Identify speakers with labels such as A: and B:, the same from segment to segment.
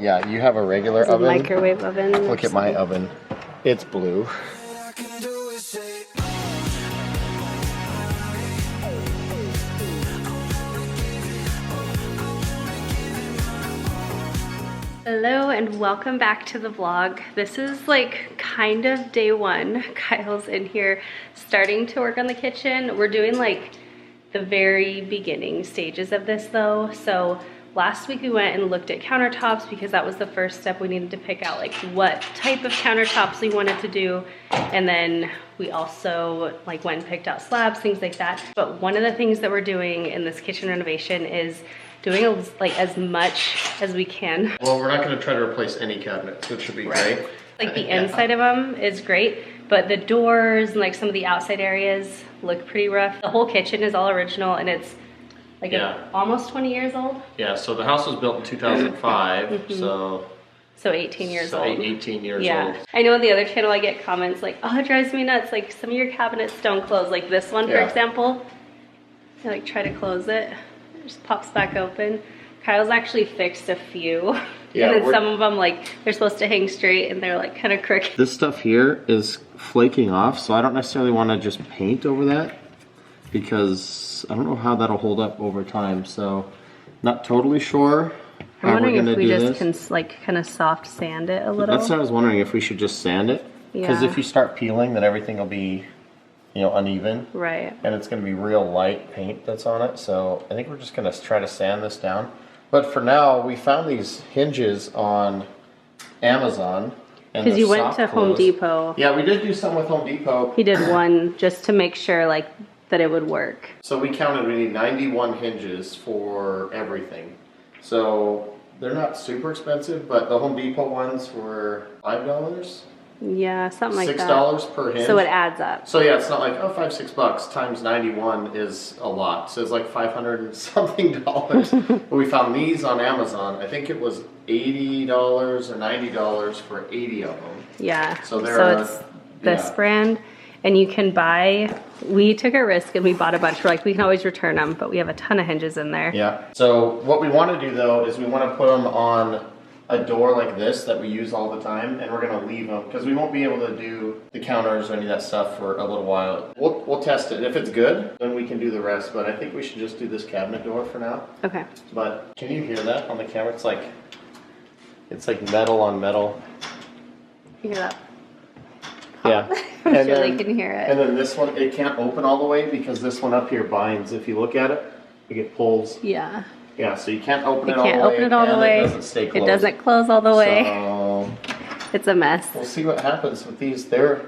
A: Yeah, you have a regular
B: It's a
A: oven.
B: microwave oven.
A: Look at my oven. It's blue.
B: Hello and welcome back to the vlog. This is like kind of day one. Kyle's in here starting to work on the kitchen. We're doing like the very beginning stages of this though. So last week we went and looked at countertops because that was the first step. We needed to pick out like what type of countertops we wanted to do. And then we also like went and picked out slabs, things like that. But one of the things that we're doing in this kitchen renovation is doing like as much as we can.
A: Well, we're not going to try to replace any cabinets, which should be great.
B: Like the inside of them is great, but the doors and like some of the outside areas look pretty rough. The whole kitchen is all original and it's like almost 20 years old.
A: Yeah, so the house was built in 2005, so
B: 18 years old.
A: 18 years old.
B: Yeah. I know on the other channel I get comments like, oh, it drives me nuts. Like some of your cabinets don't close. Like this one, for example, I like try to close it. It just pops back open. Kyle's actually fixed a few.
A: Yeah,
B: and then some of them like they're supposed to hang straight and they're like kind of crooked.
A: This stuff here is flaking off, so I don't necessarily want to just paint over that because I don't know how that'll hold up over time. So not totally sure how we're gonna do this. I'm wondering if we just
B: can like kind of soft sand it a little.
A: That's what I was wondering, if we should just sand it. Because if you start peeling, then everything will be, you know, uneven.
B: Right.
A: And it's going to be real light paint that's on it. So I think we're just going to try to sand this down. But for now, we found these hinges on Amazon.
B: Because you went to Home Depot.
A: Yeah, we did do some with Home Depot.
B: He did one just to make sure like that it would work.
A: So we counted, we need 91 hinges for everything. So they're not super expensive, but the Home Depot ones were $5.
B: Yeah, something like that.
A: $6 per hinge.
B: So it adds up.
A: So yeah, it's not like, oh, $5-6 times 91 is a lot. So it's like $500 and something dollars. But we found these on Amazon. I think it was $80 or $90 for 80 of them.
B: Yeah.
A: So it's
B: this brand. And you can buy, we took a risk and we bought a bunch. We're like, we can always return them, but we have a ton of hinges in there.
A: Yeah. So what we want to do though is we want to put them on a door like this that we use all the time, and we're gonna leave them because we won't be able to do the counters or any of that stuff for a little while. We'll test it. If it's good, then we can do the rest, but I think we should just do this cabinet door for now.
B: Okay.
A: But can you hear that on the camera? It's like metal on metal.
B: You hear that?
A: Yeah.
B: I'm sure they can hear it.
A: And then this one, it can't open all the way because this one up here binds. If you look at it, it pulls.
B: Yeah.
A: Yeah, so you can't open it all the way.
B: You can't open it all the way.
A: It doesn't stay closed.
B: It doesn't close all the way.
A: So
B: it's a mess.
A: We'll see what happens with these. They're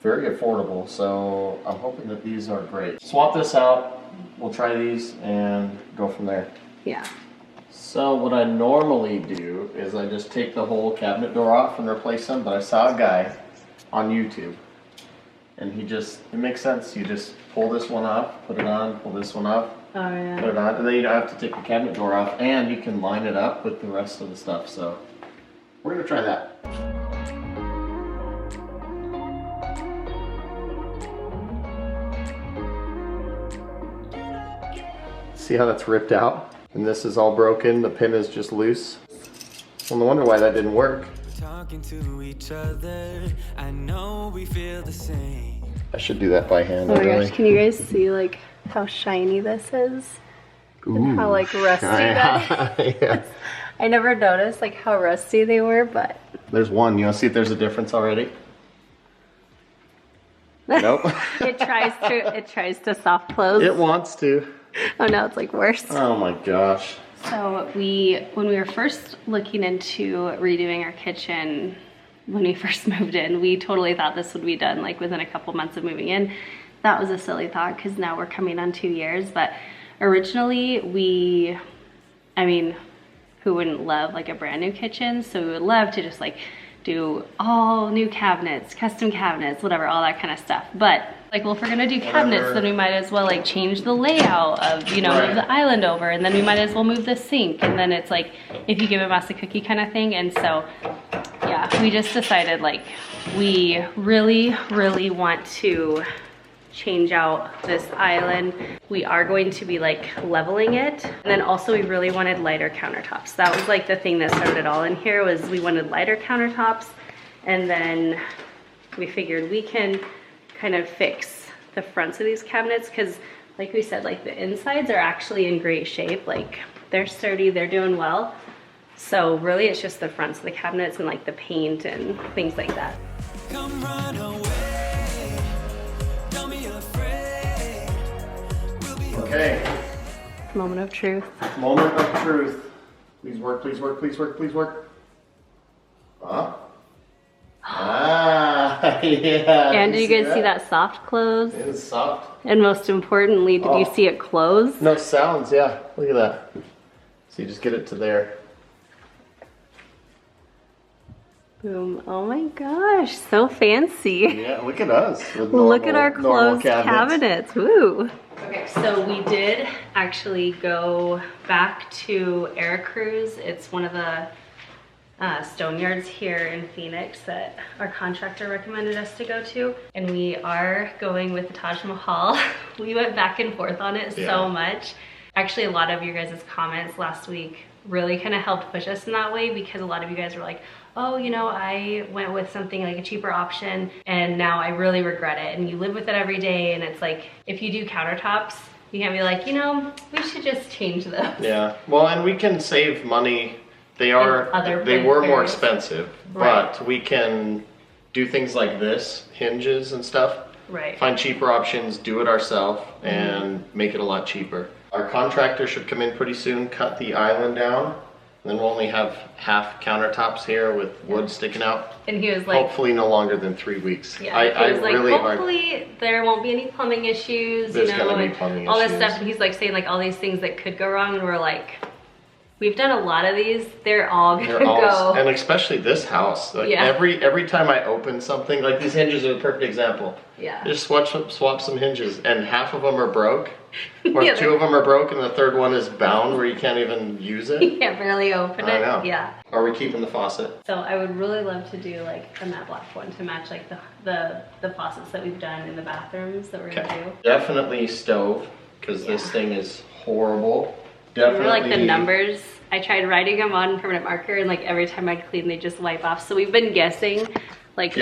A: very affordable, so I'm hoping that these are great. Swap this out. We'll try these and go from there.
B: Yeah.
A: So what I normally do is I just take the whole cabinet door off and replace them, but I saw a guy on YouTube and it makes sense. You just pull this one off, put it on, pull this one off.
B: Oh, yeah.
A: Put it on, and then you don't have to take the cabinet door off, and you can line it up with the rest of the stuff. So we're gonna try that. See how that's ripped out? And this is all broken, the pin is just loose. Well, no wonder why that didn't work. Talking to each other, I know we feel the same. I should do that by hand.
B: Oh my gosh, can you guys see like how shiny this is? Ooh, and how like rusty that is? Yes. I never noticed like how rusty they were, but
A: there's one. You want to see if there's a difference already? Nope.
B: It tries to soft close.
A: It wants to.
B: Oh no, it's like worse.
A: Oh my gosh.
B: So when we were first looking into redoing our kitchen, when we first moved in, we totally thought this would be done like within a couple months of moving in. That was a silly thought because now we're coming on 2 years. But originally who wouldn't love like a brand new kitchen? So we would love to just like do all new cabinets, custom cabinets, whatever, all that kind of stuff. But like, well, if we're gonna do cabinets, then we might as well like change the layout of, you know, move the island over, and then we might as well move the sink. And then it's like, if you give a mouse a cookie kind of thing. And so, yeah, we just decided like, we really, really want to change out this island. We are going to be like leveling it. And then also we really wanted lighter countertops. That was like the thing that started it all in here, was we wanted lighter countertops. And then we figured we can kind of fix the fronts of these cabinets, because like we said, like the insides are actually in great shape. Like they're sturdy, they're doing well. So really it's just the fronts of the cabinets and like the paint and things like that.
C: Come run away. Don't be afraid. We'll be
A: Okay,
B: Moment of truth.
A: moment of truth. Please work, please work, please work, please work. Ah, yeah.
B: And did you guys see that soft close?
A: It is soft.
B: And most importantly, did you see it close?
A: No sounds, yeah. Look at that. So you just get it to there.
B: Boom. Oh my gosh, so fancy.
A: Yeah, look at us. With
B: Look at our
A: normal
B: closed cabinets. Woo. Okay, so we did actually go back to Air Cruise. It's one of the stone yards here in Phoenix that our contractor recommended us to go to. And we are going with the Taj Mahal. We went back and forth on it so much. Actually, a lot of your guys' comments last week really kind of helped push us in that way, because a lot of you guys were like, oh, you know, I went with something like a cheaper option and now I really regret it. And you live with it every day. And it's like, if you do countertops, you can't be like, you know, we should just change those.
A: Yeah, well, and we can save money. They were more expensive, but we can do things like this, hinges and stuff.
B: Right.
A: Find cheaper options, do it ourselves, and make it a lot cheaper. Our contractor should come in pretty soon, cut the island down, and then we'll only have half countertops here with wood sticking out.
B: And he was like,
A: hopefully no longer than 3 weeks.
B: Yeah, he was like, hopefully there won't be any plumbing issues,
A: There's
B: you know,
A: gonna be
B: and
A: plumbing
B: all this
A: issues.
B: stuff. And he's like saying like all these things that could go wrong, and we're like, we've done a lot of these. They're all gonna go.
A: And especially this house. Like every time I open something, like these hinges are a perfect example.
B: Yeah.
A: Just swap some hinges, and half of them are broke, or two of them are broke, and the third one is bound where you can't even use it.
B: You can't barely open it.
A: I know.
B: Yeah.
A: Are we keeping the faucet?
B: So I would really love to do like a matte black one to match like the faucets that we've done in the bathrooms that we're gonna do.
A: Definitely stove, because this thing is horrible. Definitely.
B: Remember like the numbers? I tried writing them on permanent marker, and like every time I clean, they just wipe off. So we've been guessing, like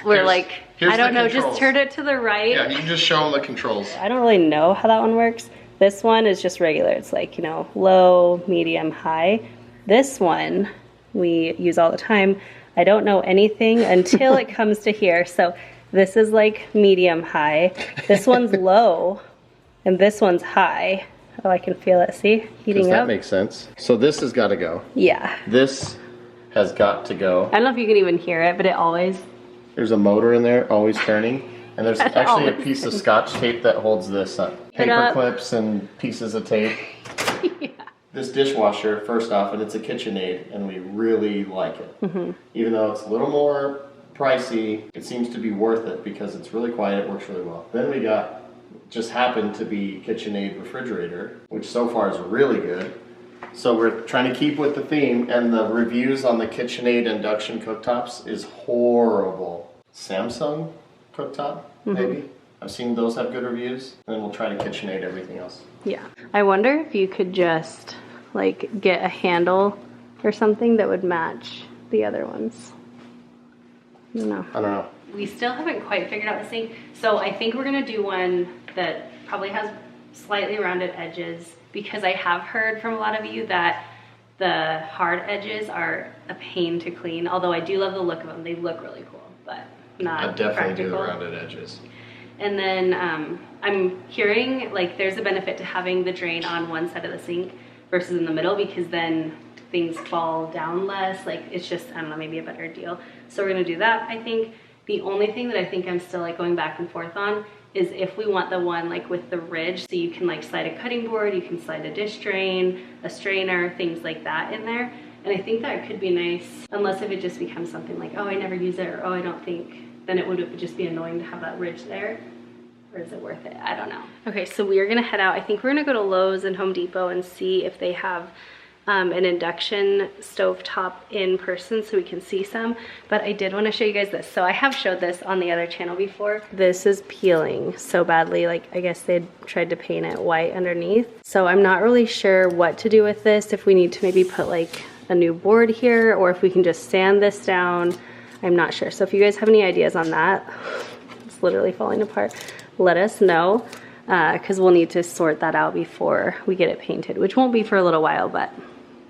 B: we're like, I don't know, just turn it to the right.
A: Yeah, you can just show them the controls.
B: I don't really know how that one works. This one is just regular. It's like, you know, low, medium, high. This one we use all the time. I don't know anything until it comes to here. So this is like medium high. This one's low, and this one's high. Oh, I can feel it. See? Heating up.
A: That makes sense. So this has got to go.
B: Yeah.
A: This has got to go.
B: I don't know if you can even hear it, but it always...
A: There's a motor in there, always turning. And there's actually a piece of scotch tape that holds this up. Paper clips and pieces of tape.
B: Yeah.
A: This dishwasher, first off, and it's a KitchenAid, and we really like it. Even though it's a little more pricey, it seems to be worth it because it's really quiet, it works really well. Then we got, just happened to be KitchenAid refrigerator, which so far is really good. So we're trying to keep with the theme, and the reviews on the KitchenAid induction cooktops is horrible. Samsung cooktop, maybe. I've seen those have good reviews, and then we'll try to KitchenAid everything else.
B: Yeah. I wonder if you could just like get a handle or something that would match the other ones. I don't know. We still haven't quite figured out this thing. So I think we're gonna do one that probably has slightly rounded edges, because I have heard from a lot of you that the hard edges are a pain to clean. Although I do love the look of them. They look really cool, but not
A: I definitely
B: practical.
A: do the rounded edges.
B: And then I'm hearing like there's a benefit to having the drain on one side of the sink versus in the middle, because then things fall down less. Like it's just, I don't know, maybe a better deal. So we're gonna do that, I think. The only thing that I think I'm still like going back and forth on is if we want the one like with the ridge, so you can like slide a cutting board, you can slide a dish drain, a strainer, things like that in there. And I think that could be nice, unless if it just becomes something like, oh, I never use it, or oh, I don't think, then it would just be annoying to have that ridge there. Or is it worth it? I don't know. Okay, so we are gonna head out. I think we're gonna go to Lowe's and Home Depot and see if they have an induction stovetop in person so we can see some, but I did want to show you guys this. So I have showed this on the other channel before. This is peeling so badly, like I guess they tried to paint it white underneath. So I'm not really sure what to do with this, if we need to maybe put like a new board here or if we can just sand this down. I'm not sure. So if you guys have any ideas on that, it's literally falling apart, let us know, because we'll need to sort that out before we get it painted, which won't be for a little while, but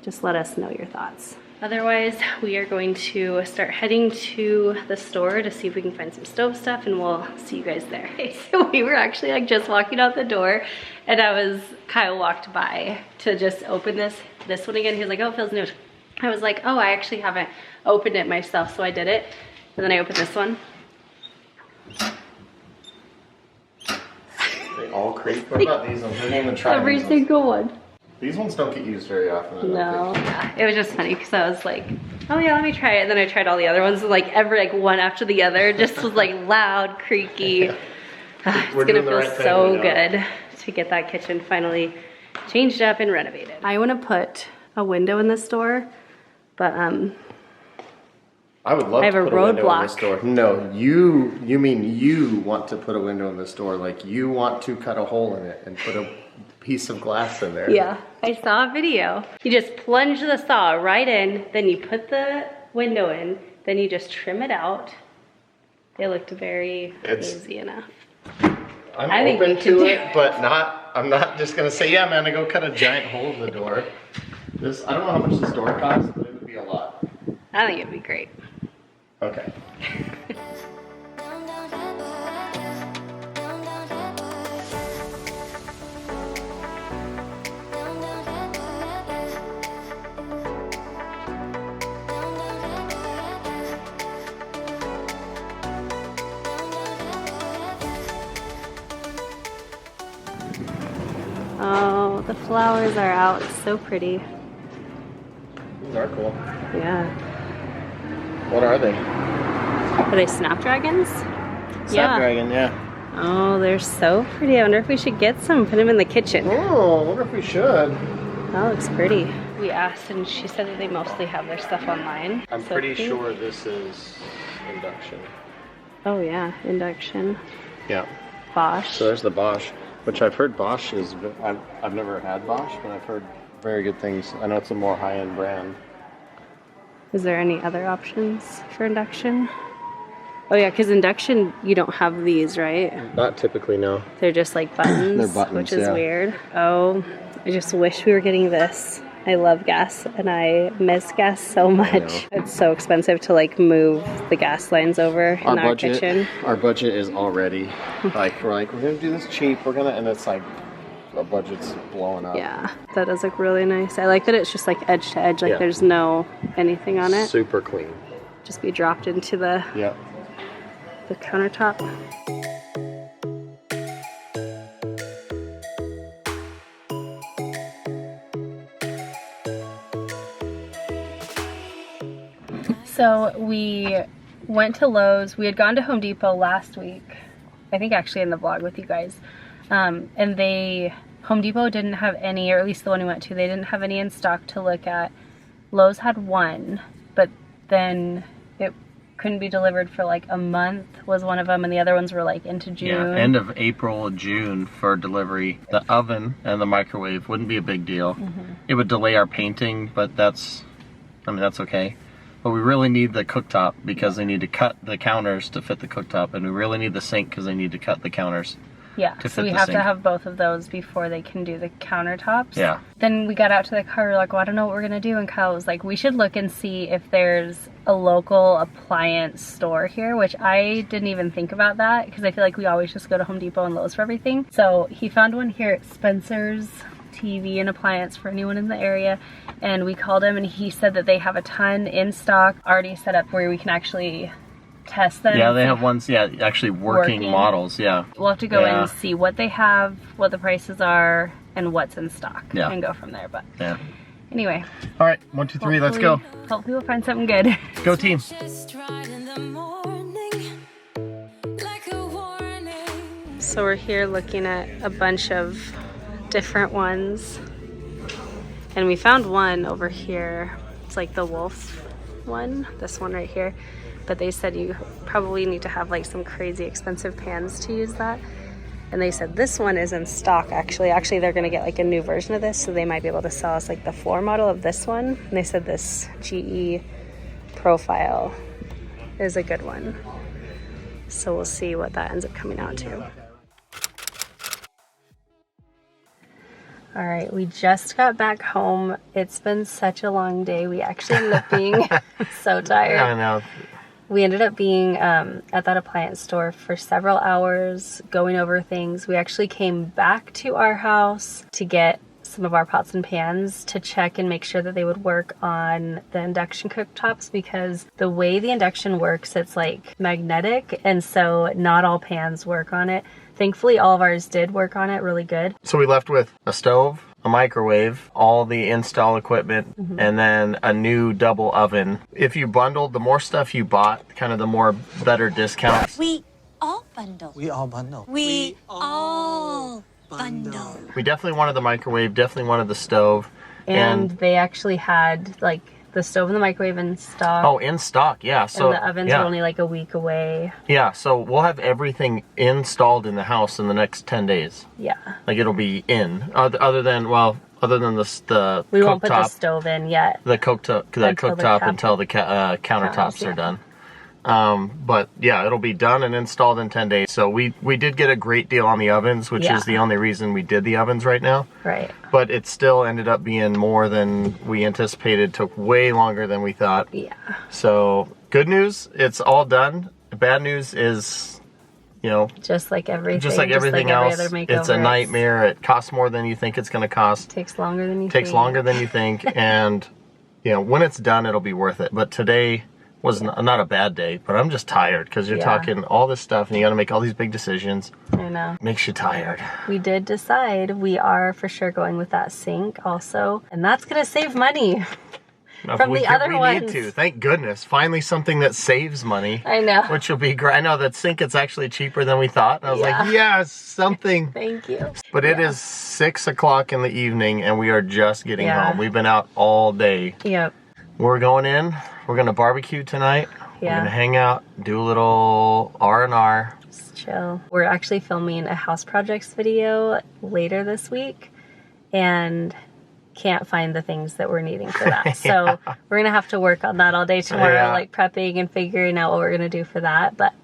B: just let us know your thoughts. Otherwise, we are going to start heading to the store to see if we can find some stove stuff, and we'll see you guys there. Okay, so we were actually like just walking out the door, and Kyle walked by to just open this one again. He was like, oh, it feels new. I was like, oh, I actually haven't opened it myself, so I did it. And then I opened this one.
A: They all creak. What about these ones? I didn't even try
B: Every
A: these ones.
B: single one.
A: These ones don't get used very often. I don't
B: No,
A: think.
B: yeah, it was just funny because I was like, oh yeah, let me try it. And then I tried all the other ones, and like every like one after the other just was like loud, creaky. It's
A: We're
B: gonna
A: doing the
B: feel
A: right thing,
B: so
A: we know.
B: good to get that kitchen finally changed up and renovated. I want to put a window in this door, but
A: I would love
B: I have
A: to
B: a
A: put a window in this
B: roadblock.
A: door. No, you mean you want to put a window in this door, like you want to cut a hole in it and put a piece of glass in there.
B: yeah, I saw a video. You just plunge the saw right in, then you put the window in, then you just trim it out. It looked very easy enough.
A: I'm
B: I think
A: open
B: we can
A: to
B: do
A: it, but I'm not just gonna say, yeah, man, I go cut a giant hole in the door. I don't know how much this door costs, but it would be a lot.
B: I think it'd be great.
A: Okay.
B: Oh, the flowers are out. It's so pretty.
A: These are cool.
B: Yeah.
A: What are they?
B: Are they snapdragons?
A: Snapdragon, yeah.
B: Oh, they're so pretty. I wonder if we should get some, put them in the kitchen.
A: Oh, I wonder if we should.
B: That looks pretty. We asked and she said that they mostly have their stuff online.
A: I'm
B: So
A: pretty
B: cute.
A: sure this is induction.
B: Oh yeah, induction.
A: Yeah.
B: Bosch.
A: So there's the Bosch, which I've heard Bosch is. I've never had Bosch, but I've heard very good things. I know it's a more high-end brand.
B: Is there any other options for induction? Oh yeah, because induction, you don't have these, right?
A: Not typically, no.
B: They're just like buttons,
A: They're buttons,
B: which is
A: yeah.
B: weird. Oh, I just wish we were getting this. I love gas and I miss gas so much. It's so expensive to like move the gas lines over in our kitchen.
A: Our budget is already like we're gonna do this cheap. And it's like our budget's blowing up.
B: Yeah, that does look really nice. I like that it's just like edge to edge, like
A: Yeah.
B: there's no anything on it.
A: Super clean.
B: Just be dropped into the countertop. So we went to Lowe's. We had gone to Home Depot last week, I think actually in the vlog with you guys. And Home Depot didn't have any, or at least the one we went to, they didn't have any in stock to look at. Lowe's had one, but then it couldn't be delivered for like a month was one of them, and the other ones were like into June.
D: Yeah, end of April, June for delivery. The oven and the microwave wouldn't be a big deal. It would delay our painting, but that's okay. But we really need the cooktop because they need to cut the counters to fit the cooktop, and we really need the sink because they need to cut the counters.
B: Yeah,
D: to
B: so
D: fit
B: we
D: the
B: have to
D: sink.
B: have both of those before they can do the countertops.
D: Yeah.
B: Then we got out to the car, we were like, well, I don't know what we're gonna do, and Kyle was like, we should look and see if there's a local appliance store here, which I didn't even think about that because I feel like we always just go to Home Depot and Lowe's for everything. So he found one here at Spencer's TV and Appliance for anyone in the area, and we called him and he said that they have a ton in stock already set up where we can actually test them.
D: Yeah, they have ones, actually working models, yeah.
B: We'll have to go in
D: Yeah.
B: and see what they have, what the prices are, and what's in stock,
D: Yeah.
B: and go from there. But
D: Yeah.
B: anyway,
D: All right, 1, 2, 3, let's go.
B: Hopefully we'll find something good.
D: Go team.
C: Just right in the morning, like a warning.
B: So we're here looking at a bunch of different ones. And we found one over here. It's like the wolf one, this one right here. But they said you probably need to have like some crazy expensive pans to use that. And they said this one is in stock actually. Actually, they're gonna get like a new version of this, so they might be able to sell us like the floor model of this one. And they said this GE profile is a good one. So we'll see what that ends up coming out to. All right, we just got back home. It's been such a long day. We actually ended up being so tired.
D: I know.
B: We ended up being at that appliance store for several hours, going over things. We actually came back to our house to get some of our pots and pans to check and make sure that they would work on the induction cooktops, because the way the induction works, it's like magnetic, and so not all pans work on it. Thankfully, all of ours did work on it really good.
D: So we left with a stove, a microwave, all the install equipment, and then a new double oven. If you bundled, the more stuff you bought, kind of the more better discounts.
C: We all bundle.
E: We all bundle.
C: We all bundle.
D: We definitely wanted the microwave, definitely wanted the stove.
B: And they actually had like the stove and the microwave in stock.
D: Oh, in stock, yeah. So
B: and the ovens
D: yeah.
B: are only like a week away.
D: Yeah, so we'll have everything installed in the house in the next 10 days.
B: Yeah.
D: Like it'll be in. Other than the
B: we won't put the
D: cooktop,
B: stove in yet.
D: the cooktop until the countertops are done. But yeah, it'll be done and installed in 10 days. So we did get a great deal on the ovens, which is the only reason we did the ovens right now.
B: Right.
D: But it still ended up being more than we anticipated. Took way longer than we thought.
B: Yeah.
D: So good news, it's all done. Bad news is, you know,
B: Just like everything.
D: just like everything
B: every
D: else,
B: other makeover,
D: it's a nightmare. It costs more than you think it's going to cost.
B: Takes longer than you
D: Takes
B: think.
D: longer than you think, and you know, when it's done, it'll be worth it. But today was not a bad day, but I'm just tired because you're talking all this stuff and you got to make all these big decisions.
B: I know.
D: Makes you tired.
B: We did decide we are for sure going with that sink also, and that's gonna save money from the other
D: we
B: ones.
D: need to. Thank goodness. Finally something that saves money.
B: I know.
D: Which will be great. I know that sink is actually cheaper than we thought. And I was like, yes, something.
B: Thank you.
D: But it is 6 o'clock in the evening and we are just getting home. We've been out all day.
B: Yep.
D: We're going in. We're gonna barbecue tonight. We're gonna hang out, do a little R&R.
B: Just chill. We're actually filming a house projects video later this week and can't find the things that we're needing for that. So we're gonna have to work on that all day tomorrow, like prepping and figuring out what we're gonna do for that. But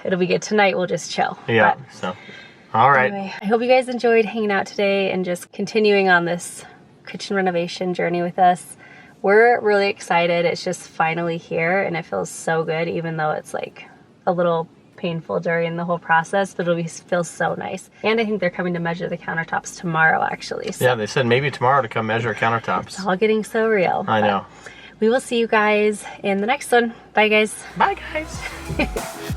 B: it'll be good. Tonight we'll just chill.
D: Yeah.
B: But
D: so all right.
B: anyway, I hope you guys enjoyed hanging out today and just continuing on this kitchen renovation journey with us. We're really excited. It's just finally here and it feels so good, even though it's like a little painful during the whole process, but it'll feel so nice. And I think they're coming to measure the countertops tomorrow actually. So
D: yeah, they said maybe tomorrow to come measure countertops.
B: it's all getting so real.
D: I know.
B: We will see you guys in the next one. Bye guys.
D: Bye guys.